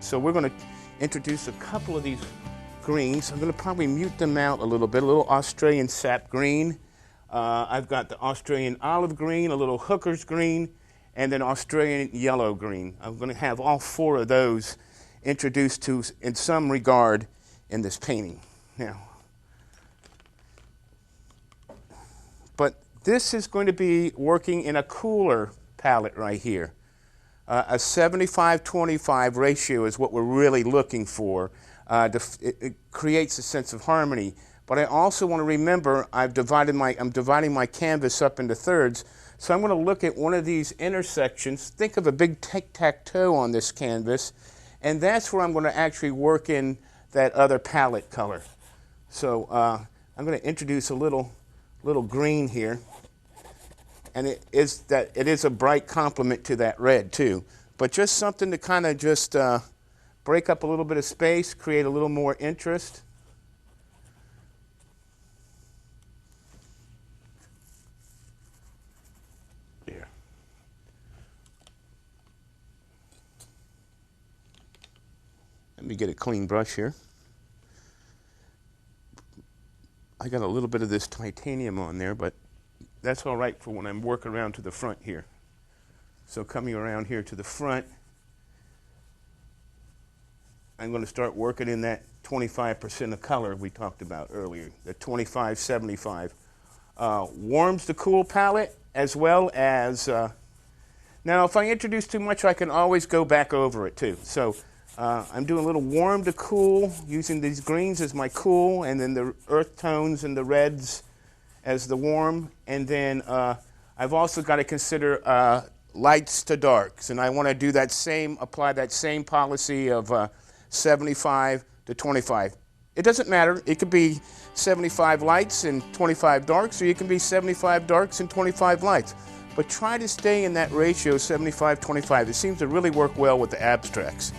So we're going to introduce a couple of these greens. I'm going to probably mute them out a little Australian sap green. I've got the Australian olive green, a little hooker's green, and then Australian yellow green. I'm going to have all four of those introduced to in some regard in this painting. Now, but this is going to be working in a cooler palette right here. A 75-25 ratio is what we're really looking for. It creates a sense of harmony. But I also want to remember I'm dividing my canvas up into thirds. So I'm going to look at one of these intersections. Think of a big tic-tac-toe on this canvas. And that's where I'm going to actually work in that other palette color. So I'm going to introduce a little green here. And it is a bright complement to that red too. But just something to kind of just break up a little bit of space, create a little more interest. There. Let me get a clean brush here. I got a little bit of this titanium on there, but that's all right for when I'm working around to the front here. So coming around here to the front, I'm going to start working in that 25% of color we talked about earlier, the 25-75. Warms the cool palette as well as, now if I introduce too much, I can always go back over it too. So I'm doing a little warm to cool, using these greens as my cool, and then the earth tones and the reds as the warm. And then I've also got to consider lights to darks, and I want to do that apply that same policy of 75 to 25. It doesn't matter. It could be 75 lights and 25 darks, or you can be 75 darks and 25 lights. But try to stay in that ratio 75-25. It seems to really work well with the abstracts.